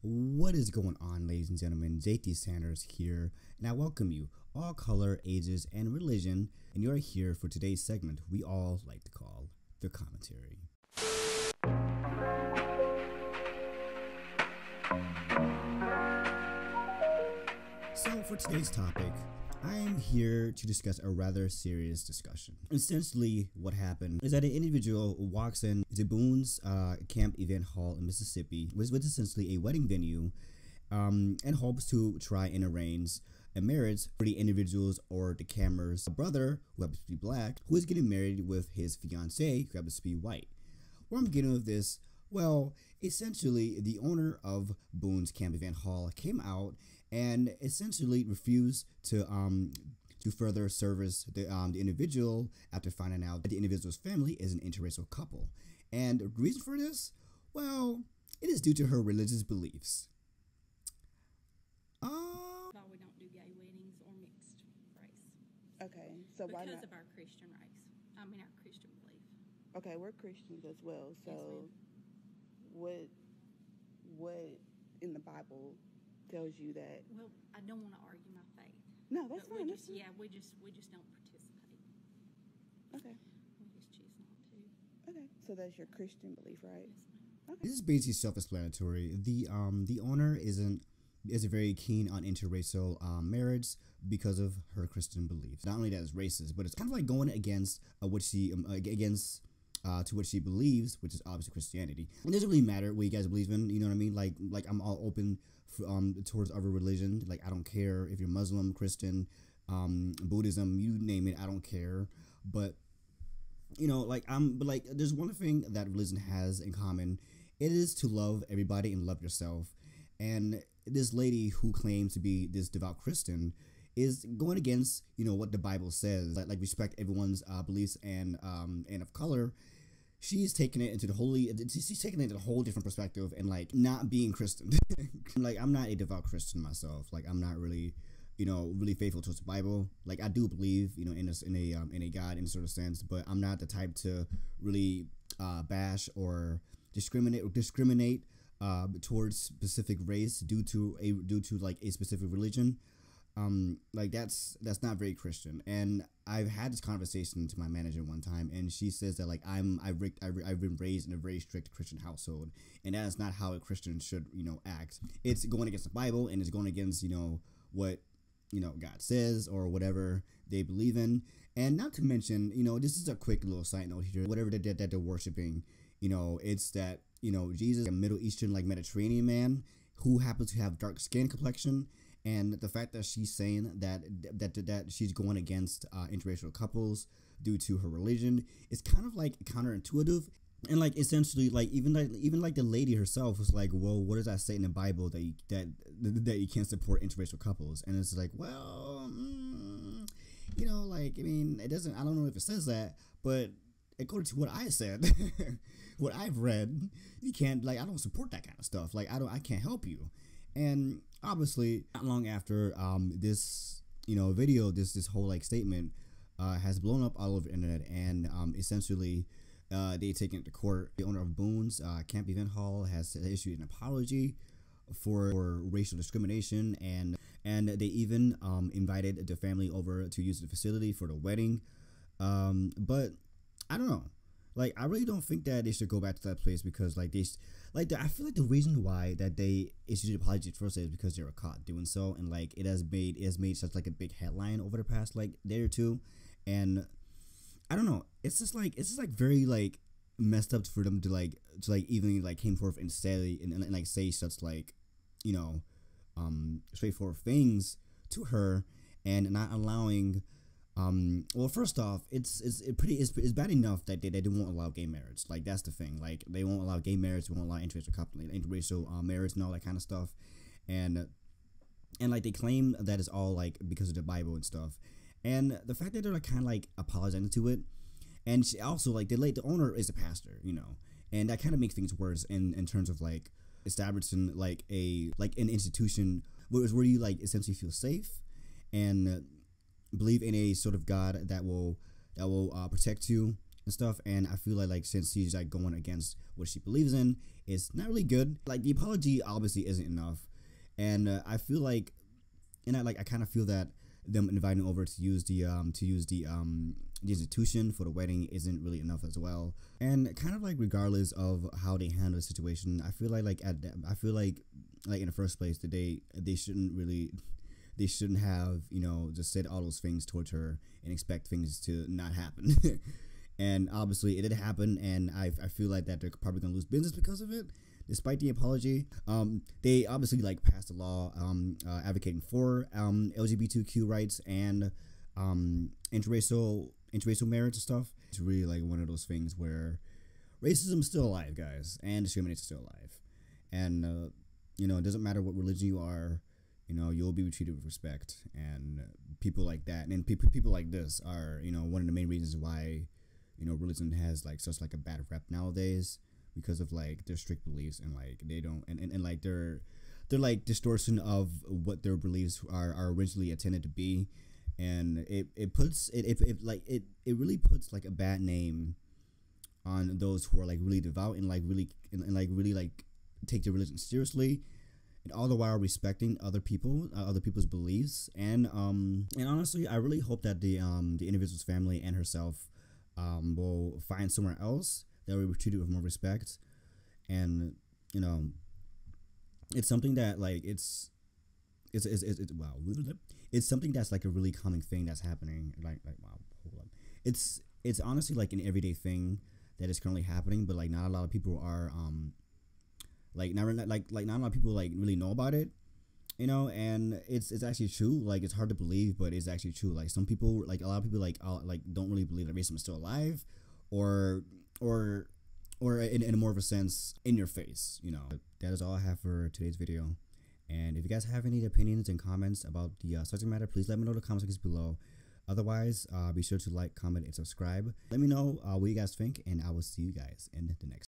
What is going on, ladies and gentlemen? JT Sanders here, and I welcome you, all color, ages, and religion, and you're here for today's segment we all like to call the commentary. So for today's topic, I am here to discuss a rather serious discussion. Essentially, what happened is that an individual walks into Boone's Camp Event Hall in Mississippi, which was essentially a wedding venue, and hopes to try and arrange a marriage for the individual's or the camera's brother, who happens to be black, who is getting married with his fiancée, who happens to be white. Where I'm getting with this, well, essentially, the owner of Boone's Camp Event Hall came out and essentially refused to further service the individual after finding out that the individual's family is an interracial couple. And the reason for this, well, it is due to her religious beliefs. We don't do gay weddings or mixed race. Okay, so why not? Because of our Christian race. I mean, our Christian belief. Okay, we're Christians as well. So, yes, what in the Bible tells you that? Well, I don't want to argue my faith. No, that's fine. We just don't participate. Okay. We just choose not to. Okay, so that's your Christian belief, right? Yes, ma'am. Okay. This is basically self-explanatory. The owner isn't very keen on interracial marriage because of her Christian beliefs. Not only that it's racist, but it's kind of like going against what she to what she believes, which is obviously Christianity. It doesn't really matter what you guys believe in, you know what I mean? Like I'm all open towards other religion. Like I don't care if you're Muslim, Christian, Buddhism, you name it, I don't care. But you know, there's one thing that religion has in common. It is to love everybody and love yourself. And this lady who claims to be this devout Christian is going against, you know, what the Bible says, like respect everyone's beliefs and of color. She's taking it into she's taking it into a whole different perspective and like not being Christian. Like I'm not a devout Christian myself. Like I'm not really, you know, really faithful towards the Bible. Like I do believe, you know, in a God in a sort of sense, but I'm not the type to really bash or discriminate towards specific race due to like a specific religion. Like that's not very Christian. And I've had this conversation to my manager one time, and she says that like I've been raised in a very strict Christian household, and that is not how a Christian should, you know, act. It's going against the Bible, and it's going against, you know, what, you know, God says or whatever they believe in. And not to mention, you know, this is a quick little side note here, whatever that they're worshiping, you know, it's that, you know, Jesus, a Middle Eastern, like Mediterranean man who happens to have dark skin complexion. And the fact that she's saying that she's going against interracial couples due to her religion is kind of like counterintuitive. And like essentially, like even the lady herself was like, well, what does that say in the Bible that you can't support interracial couples? And it's like, well, you know, like I mean, it doesn't. I don't know if it says that, but according to what I said, what I've read, you can't, like, I don't support that kind of stuff. Like I can't help you. And obviously, not long after this, you know, video, this whole like statement has blown up all over the internet, and essentially they taken it to court. The owner of Boone's Camp Event Hall has issued an apology for racial discrimination, and they even invited the family over to use the facility for the wedding. But I don't know. Like, I really don't think that they should go back to that place because, like, I feel like the reason why that they issued an apology first is because they were caught doing so, and like it has made such like a big headline over the past like day or two, and I don't know. It's just like very like messed up for them to even like came forth and say and like say such like, you know, straightforward things to her and not allowing. Well, first off, it's bad enough that they won't allow gay marriage. Like that's the thing. Like they won't allow gay marriage, they won't allow interracial marriage and all that kind of stuff, and like they claim that it's all like because of the Bible and stuff, and the fact that they're like kind of like apologizing to it, and she also like the owner is a pastor, you know, and that kind of makes things worse in terms of like establishing like an institution where you like essentially feel safe and believe in a sort of God that will protect you and stuff. And I feel like since she's like going against what she believes in, it's not really good. Like the apology obviously isn't enough, and I feel like, and I kind of feel that them inviting over to use the institution for the wedding isn't really enough as well. And kind of like regardless of how they handle the situation, I feel like in the first place that they shouldn't have, you know, just said all those things towards her and expect things to not happen. And obviously it did happen, and I feel like that they're probably gonna lose business because of it. Despite the apology, they obviously like passed a law advocating for LGBTQ rights and interracial marriage and stuff. It's really like one of those things where racism is still alive, guys, and discrimination is still alive. And you know, it doesn't matter what religion you are, you know, you'll be treated with respect. And people like that, and people like this are, you know, one of the main reasons why, you know, religion has like such like a bad rep nowadays, because of like their strict beliefs, and like they don't, and like they're like distortion of what their beliefs are originally intended to be. And it really puts like a bad name on those who are like really devout and like really like take their religion seriously, and all the while respecting other people's beliefs. And honestly, I really hope that the individual's family and herself will find somewhere else that will be treated with more respect. And you know, it's something that like it's wow, it's something that's like a really common thing that's happening. Like wow, hold up. It's honestly like an everyday thing that is currently happening, but like not a lot of people are like not a lot of people like really know about it, you know. And it's actually true. Like it's hard to believe, but it's actually true. Like some people, like a lot of people like don't really believe that racism is still alive, or in a more of a sense, in your face, you know. That is all I have for today's video. And if you guys have any opinions and comments about the subject matter, please let me know in the comment sections below. Otherwise, be sure to like, comment, and subscribe. Let me know what you guys think, and I will see you guys in the next